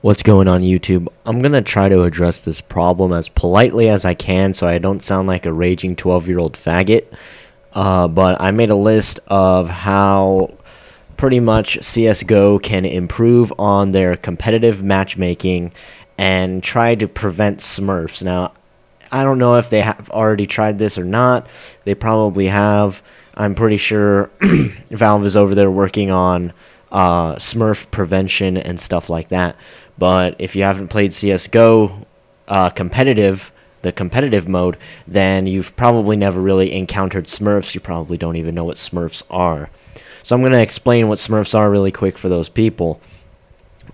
What's going on YouTube? I'm gonna try to address this problem as politely as I can so I don't sound like a raging 12-year-old faggot. But I made a list of how pretty much CSGO can improve on their competitive matchmaking and try to prevent Smurfs. Now, I don't know if they have already tried this or not. They probably have. I'm pretty sure Valve is over there working on Smurf prevention and stuff like that. But if you haven't played CSGO competitive, the competitive mode, then you've probably never really encountered Smurfs. You probably don't even know what Smurfs are. So I'm going to explain what Smurfs are really quick for those people.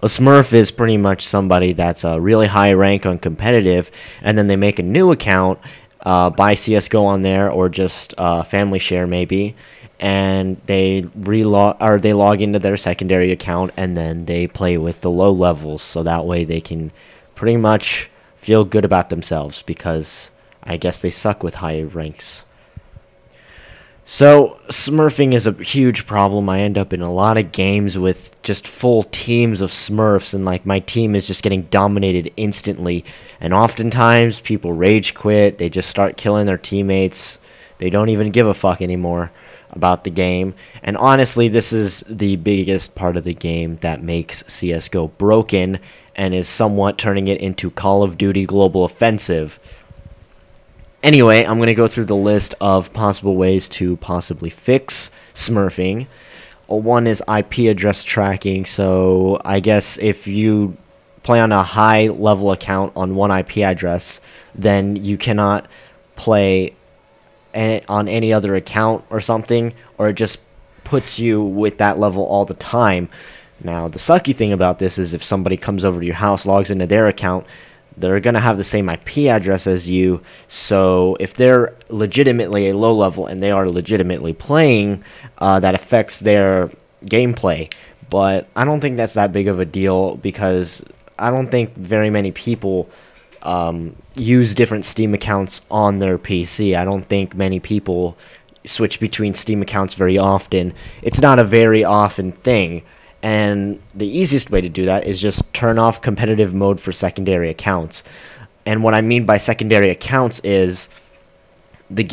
A Smurf is pretty much somebody that's a really high rank on competitive, and then they make a new account, buy CSGO on there, or just family share maybe, and they log into their secondary account, and then they play with the low levels, so that way they can pretty much feel good about themselves, because I guess they suck with high ranks. So, smurfing is a huge problem. I end up in a lot of games with just full teams of smurfs, and like my team is just getting dominated instantly. And oftentimes, people rage quit, they just start killing their teammates. They don't even give a fuck anymore about the game. And honestly, this is the biggest part of the game that makes CSGO broken and is somewhat turning it into Call of Duty Global Offensive. Anyway, I'm going to go through the list of possible ways to possibly fix smurfing. One is IP address tracking. So I guess if you play on a high level account on one IP address, then you cannot play on any other account or something, or it just puts you with that level all the time. Now, the sucky thing about this is if somebody comes over to your house, logs into their account, they're going to have the same IP address as you, so if they're legitimately a low level and they are legitimately playing, that affects their gameplay. But I don't think that's that big of a deal, because I don't think very many people use different Steam accounts on their PC. I don't think many people switch between Steam accounts very often. It's not a very often thing. And the easiest way to do that is just turn off competitive mode for secondary accounts. And what I mean by secondary accounts is the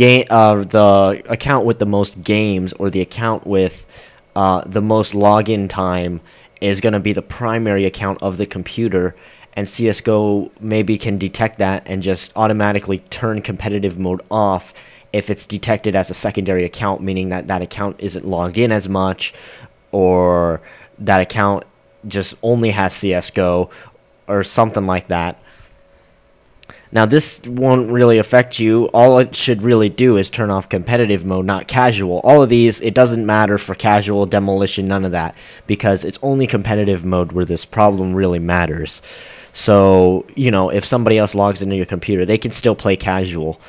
account with the most games, or the account with the most login time, is going to be the primary account of the computer. And CSGO maybe can detect that and just automatically turn competitive mode off if it's detected as a secondary account, meaning that that account isn't logged in as much, or that account just only has CSGO, or something like that. Now, this won't really affect you. All it should really do is turn off competitive mode, not casual. All of these, it doesn't matter for casual, demolition, none of that, because it's only competitive mode where this problem really matters. So, you know, if somebody else logs into your computer, they can still play casual.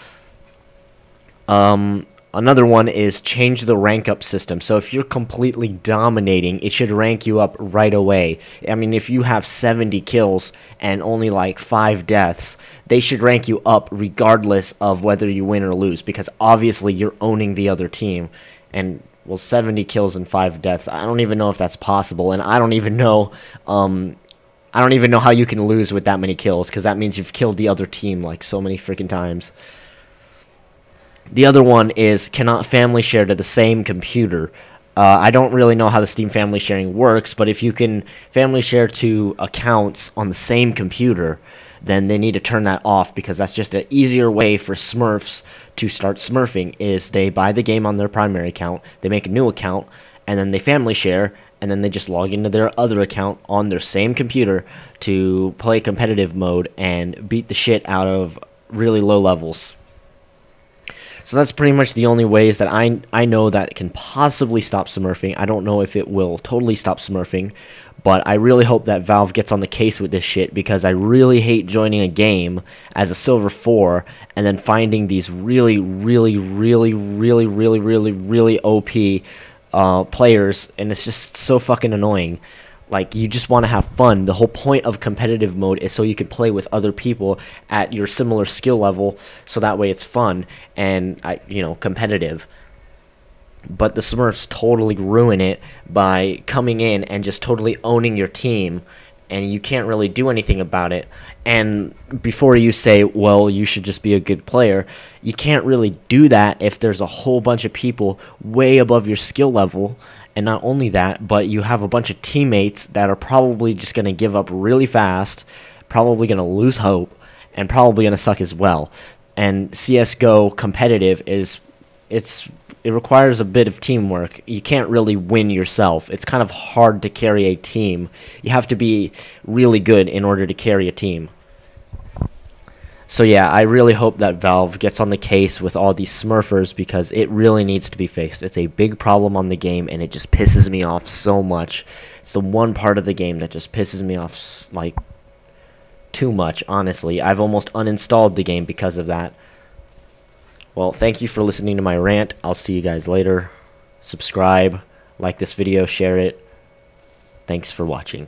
Another one is change the rank up system. So if you're completely dominating, it should rank you up right away. I mean, if you have 70 kills and only like 5 deaths, they should rank you up regardless of whether you win or lose, because obviously you're owning the other team. And, well, 70 kills and 5 deaths, I don't even know if that's possible, and I don't even know how you can lose with that many kills, because that means you've killed the other team like so many freaking times. The other one is cannot family share to the same computer. I don't really know how the Steam family sharing works, but if you can family share to accounts on the same computer, then they need to turn that off, because that's just an easier way for Smurfs to start smurfing. Is they buy the game on their primary account, they make a new account, and then they family share, and then they just log into their other account on their same computer to play competitive mode and beat the shit out of really low levels. So that's pretty much the only ways that I know that can possibly stop smurfing. I don't know if it will totally stop smurfing, but I really hope that Valve gets on the case with this shit, because I really hate joining a game as a Silver 4 and then finding these really OP players, and it's just so fucking annoying. Like, you just want to have fun. The whole point of competitive mode is so you can play with other people at your similar skill level, so that way it's fun and, competitive. But the Smurfs totally ruin it by coming in and just totally owning your team and you can't really do anything about it. And before you say, well, you should just be a good player, you can't really do that if there's a whole bunch of people way above your skill level. And not only that, but you have a bunch of teammates that are probably just going to give up really fast, probably going to lose hope, and probably going to suck as well. And CSGO competitive it requires a bit of teamwork. You can't really win yourself. It's kind of hard to carry a team. You have to be really good in order to carry a team. So yeah, I really hope that Valve gets on the case with all these smurfers, because it really needs to be fixed. It's a big problem on the game, and it just pisses me off so much. It's the one part of the game that just pisses me off, like, too much, honestly. I've almost uninstalled the game because of that. Well, thank you for listening to my rant. I'll see you guys later. Subscribe, like this video, share it. Thanks for watching.